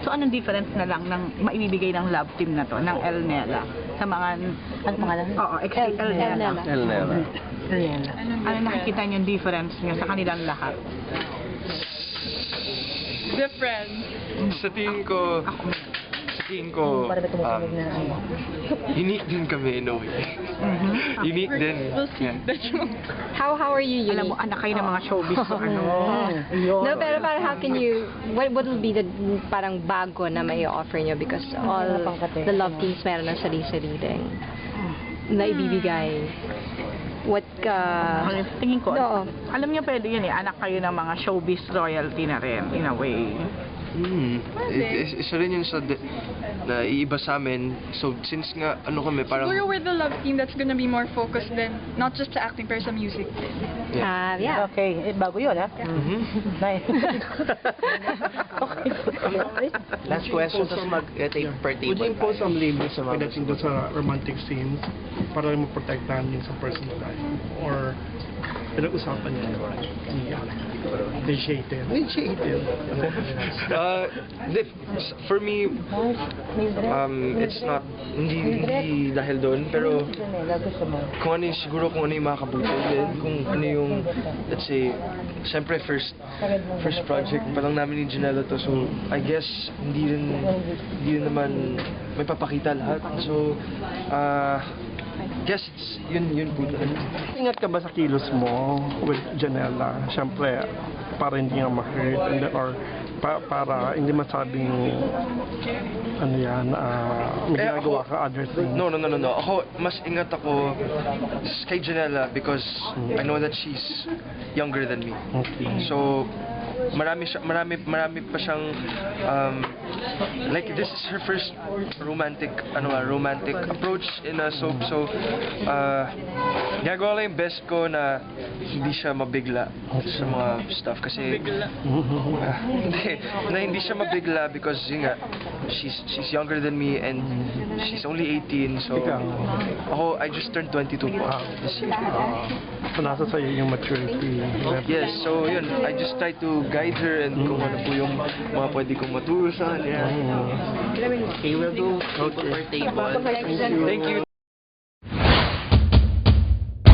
So, anong difference na lang ng maibibigay ng love team na to, ng El Nela, sa mga... Ano pangalan? Oo, El Nela. El Nela. Ano nakikita niyo yung difference niyo sa kanilang lahat? Different. Sa tingin ko, Para ba tumutunog na ano? unique din kami in a way. Unique din. We'll see. Yeah. How are you unique? Alam mo, anak kayo ng mga showbiz. ano? No, pero parang how can you, what will be the parang bago na may offer nyo because all the love teams meron ng sarili-sariling na ibibigay. What Okay, tingin ko, Oo. alam niyo pwede yun anak kayo ng mga showbiz royalty na rin, in a way. Isa rin yun sa na iiba sa amin. So, since nga, ano kami, parang... Siguro we're the love team that's gonna be more focused then, not just sa acting, pero sa music din. yeah. Okay, bago yun, ha? Nice. Okay. Last question, tapos mag-take per table. Would you impose some limits pagdating doon sa romantic scenes para maprotektahan yung sa personal life? Or pinag-usapan niyo initiative? For me, it's not, hindi dahil doon, pero kung ano yung, siguro kung ano yung makakabuti din, kung ano yung, let's say, siyempre first project pa lang namin ni Janela to, so I guess hindi rin naman may papakita lahat, so guess it's yun po. Ingat ka ba sa kilos mo with Janela? Siyempre, para hindi nga ma-hurt or para hindi masabing ano yan, may ginagawa ka other things. No. Ako, mas ingat ako kay Janela because I know that she's younger than me. Okay. So, marami pa siyang like this is her first romantic approach in a soap, so ginagawa lang yung best ko na hindi siya mabigla sa mga stuff kasi hindi siya mabigla because yun nga, she's younger than me and she's only 18, so ako, I just turned 22 po this year. So nasa sa'yo yung maturity. Yes, so yun, I just try to guide her and kung ano po yung mga pwede kong maturo sa kanya. Okay, we'll do table per table. Thank you.